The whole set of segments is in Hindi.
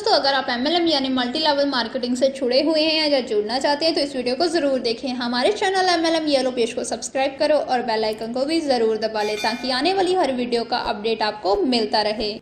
दोस्तों, अगर आप MLM यानी मल्टी लेवल मार्केटिंग से जुड़े हुए हैं या जुड़ना चाहते हैं तो इस वीडियो को ज़रूर देखें। हमारे चैनल MLM येलो पेज को सब्सक्राइब करो और बेल आइकन को भी ज़रूर दबा लें ताकि आने वाली हर वीडियो का अपडेट आपको मिलता रहे।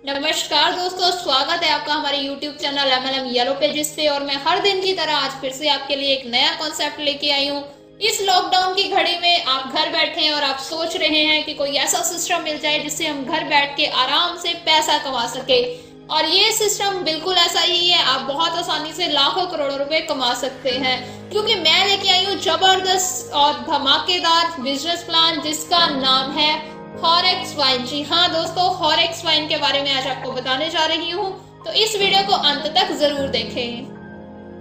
नमस्कार दोस्तों, स्वागत है आपका हमारे YouTube channel MLM yellow pages पे। और मैं हर दिन की तरह आज फिर से आपके लिए एक नया कॉन्सेप्ट लेके आई हूँ। इस लॉकडाउन की घड़ी में आप घर बैठे हैं और आप सोच रहे हैं कि कोई ऐसा सिस्टम मिल जाए जिससे हम घर बैठ के आराम से पैसा कमा सके, और ये सिस्टम बिल्कुल ऐसा ही है। आप बहुत आसानी से लाखों करोड़ों रुपए कमा सकते हैं, क्योंकि मैं लेके आई हूँ जबरदस्त और धमाकेदार बिजनेस प्लान जिसका नाम है फॉरेक्स वाइन। जी हाँ दोस्तों, फॉरेक्स वाइन के बारे में आज आपको बताने जा रही हूँ, तो इस वीडियो को अंत तक जरूर देखें।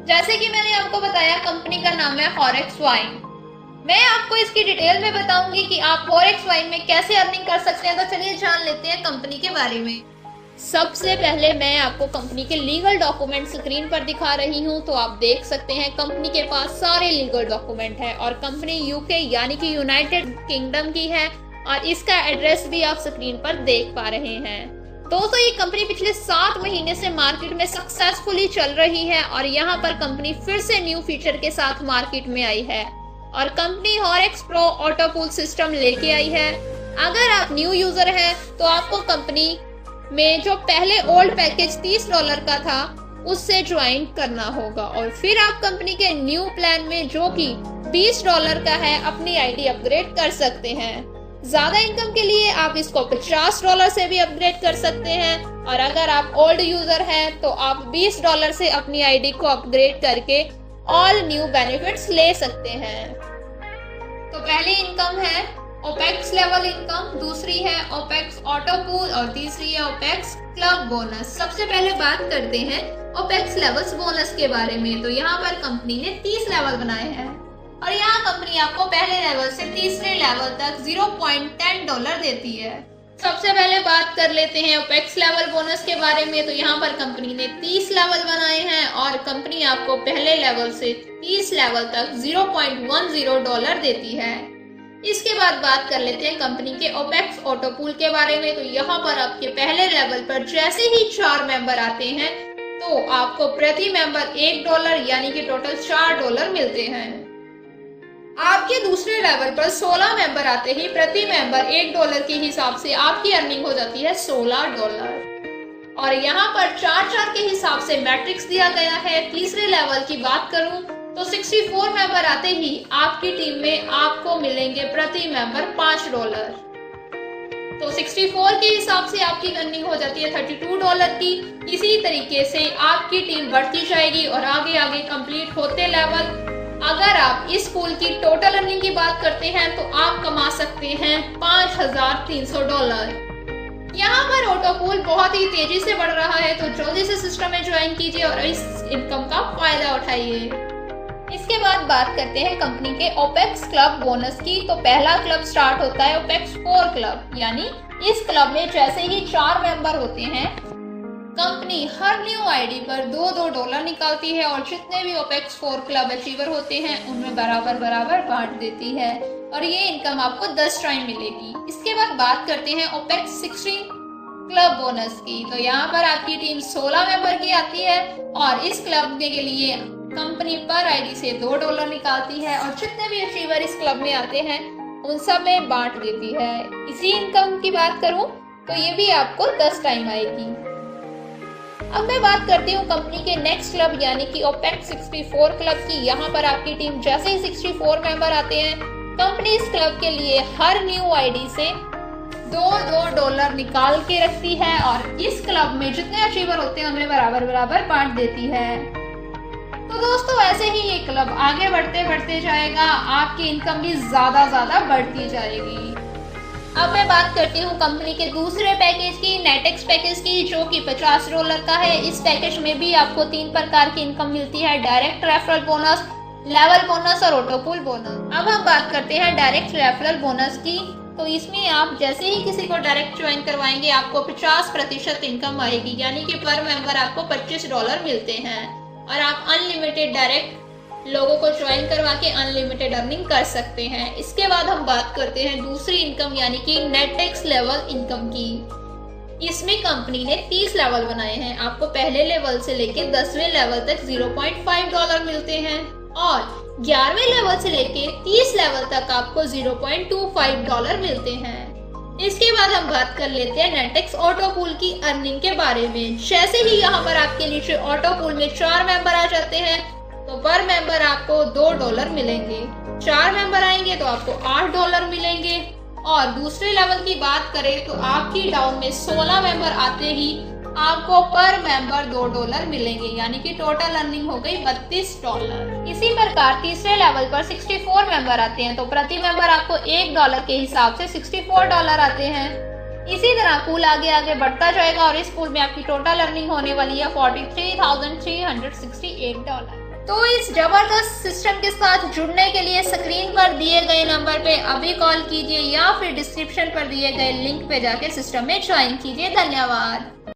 जैसे कि मैंने आपको बताया, कंपनी का नाम है फॉरेक्स वाइन। मैं आपको इसकी डिटेल में बताऊंगी कि आप फॉरेक्स वाइन में कैसे अर्निंग कर सकते हैं। तो चलिए जान लेते हैं कंपनी के बारे में। सबसे पहले मैं आपको कंपनी के लीगल डॉक्यूमेंट स्क्रीन पर दिखा रही हूं, तो आप देख सकते हैं कंपनी के पास सारे लीगल डॉक्यूमेंट है और कंपनी यूके यानी कि यूनाइटेड किंगडम की है, और इसका एड्रेस भी आप स्क्रीन पर देख पा रहे हैं। दोस्तों, ये कंपनी पिछले 7 महीने से मार्केट में सक्सेसफुली चल रही है और यहाँ पर कंपनी फिर से न्यू फीचर के साथ मार्केट में आई है, और company forex pro auto pool system लेके आई है। अगर आप न्यू यूजर हैं तो आपको कंपनी में जो पहले ओल्ड पैकेज $30 का था उससे ज्वाइन करना होगा, और फिर आप कंपनी के न्यू प्लान में जो कि $20 का है अपनी आईडी अपग्रेड कर सकते हैं। ज्यादा इनकम के लिए आप इसको $50 से भी अपग्रेड कर सकते हैं, और अगर आप ओल्ड यूजर हैं तो आप $20 से अपनी आईडी को अपग्रेड करके ऑल न्यू बेनिफिट्स ले सकते हैं। तो पहली इनकम है ओपेक्स लेवल इनकम, दूसरी है ओपेक्स ऑटो पूल और तीसरी है ओपेक्स क्लब बोनस। सबसे पहले बात करते हैं ओपेक्स लेवल्स बोनस के बारे में। तो यहाँ पर कंपनी ने 30 लेवल बनाए हैं, और यहाँ कंपनी आपको पहले लेवल से तीसरे लेवल तक $0.10 देती है। सबसे पहले बात कर लेते हैं ओपेक्स लेवल बोनस के बारे में। तो यहाँ पर कंपनी ने 30 लेवल बनाए हैं और कंपनी आपको पहले लेवल से 30 लेवल तक $0.10 देती है। इसके बाद बात कर लेते हैं कंपनी के ओपेक्स ऑटो पूल के बारे में। तो यहाँ पर आपके पहले लेवल पर जैसे ही 4 मेंबर आते हैं तो आपको प्रति मेंबर $1 यानी कि टोटल $4 मिलते हैं। आपके दूसरे लेवल पर 16 मेंबर आते ही प्रति मेंबर $1 के हिसाब से आपकी अर्निंग हो जाती है $16। और यहाँ पर 4-4 के हिसाब से मैट्रिक्स दिया गया है। तीसरे लेवल की बात करूं तो 64 मेंबर आते ही आपकी टीम में आपको मिलेंगे प्रति मेंबर $5। तो 64 के हिसाब से आपकी अर्निंग हो जाती है $32 की। इसी तरीके से आपकी टीम बढ़ती जाएगी और आगे आगे कंप्लीट होते लेवल। अगर आप इस पूल की टोटल अर्निंग की बात करते हैं तो आप कमा सकते हैं $5300। यहाँ पर ऑटो पूल बहुत ही तेजी से बढ़ रहा है, तो जल्दी से सिस्टम में ज्वाइन कीजिए और इस इनकम का फायदा उठाइए। इसके बाद बात करते हैं कंपनी के ओपेक्स क्लब बोनस की। तो पहला क्लब स्टार्ट होता है ओपेक्स 4 क्लब, यानी इस क्लब में जैसे ही 4 मेंबर होते हैं कंपनी हर न्यू आईडी पर $2 निकालती है, और जितने भी ओपेक्स 4 क्लब अचीवर होते हैं उनमें बराबर बांट देती है, और ये इनकम आपको 10 टाइम मिलेगी। इसके बाद बात करते हैं ओपेक्स 16 क्लब बोनस की। तो यहाँ पर आपकी टीम 16 मेंबर की आती है, और इस क्लब के लिए कंपनी पर आईडी से $2 निकालती है, और जितने भी अचीवर इस क्लब में आते हैं उन सब में बांट देती है। इसी इनकम की बात करूं तो ये भी आपको 10 टाइम आएगी। अब मैं बात करती हूँ कंपनी के नेक्स्ट क्लब यानी कि ओपेक्स 64 क्लब की। यहाँ पर आपकी टीम जैसे ही 64 मेंबर आते हैं कंपनी इस क्लब के लिए हर न्यू आईडी से $2 निकाल के रखती है, और इस क्लब में जितने अचीवर होते हैं उनमें बराबर बांट देती है। तो दोस्तों, ऐसे ही ये क्लब आगे बढ़ते जाएगा, आपकी इनकम भी ज्यादा बढ़ती जाएगी। अब मैं बात करती हूँ कंपनी के दूसरे पैकेज की, नेटेक्स पैकेज की, जो कि $50 का है। इस पैकेज में भी आपको 3 प्रकार की इनकम मिलती है: direct referral bonus, level bonus और ऑटो पूल बोनस। अब हम बात करते हैं डायरेक्ट रेफरल बोनस की। तो इसमें आप जैसे ही किसी को डायरेक्ट ज्वाइन करवाएंगे आपको 50% इनकम आएगी, यानी कि पर मेंबर आपको $25 मिलते हैं, और आप अनलिमिटेड डायरेक्ट लोगों को ज्वाइन करवा के अनलिमिटेड अर्निंग कर सकते हैं। इसके बाद हम बात करते हैं दूसरी इनकम यानी कि नेटेक्स लेवल इनकम की। इसमें कंपनी ने 30 लेवल बनाए हैं। आपको पहले लेवल से लेके 10वें लेवल तक $0.5 मिलते हैं और 11वें लेवल से लेके 30 लेवल तक आपको $0.25 मिलते हैं। इसके बाद हम बात कर लेते हैं नेटेक्स ऑटो पूल की अर्निंग के बारे में। जैसे ही यहाँ पर आपके नीचे ऑटो पूल में 4 मेंबर आ जाते हैं तो पर मेंबर आपको $2 मिलेंगे। 4 मेंबर आएंगे तो आपको $8 मिलेंगे। और दूसरे लेवल की बात करें तो आपकी डाउन में 16 मेंबर आते ही आपको पर मेंबर $2 मिलेंगे, यानी कि टोटल अर्निंग हो गई $32। इसी प्रकार तीसरे लेवल पर 64 मेंबर आते हैं तो प्रति मेंबर आपको $1 के हिसाब से $64 आते हैं। इसी तरह पूल आगे आगे बढ़ता जाएगा और इस पूल में आपकी टोटल अर्निंग होने वाली है $43,368। तो इस जबरदस्त सिस्टम के साथ जुड़ने के लिए स्क्रीन पर दिए गए नंबर पे अभी कॉल कीजिए या फिर डिस्क्रिप्शन पर दिए गए लिंक पे जाके सिस्टम में ज्वाइन कीजिए। धन्यवाद।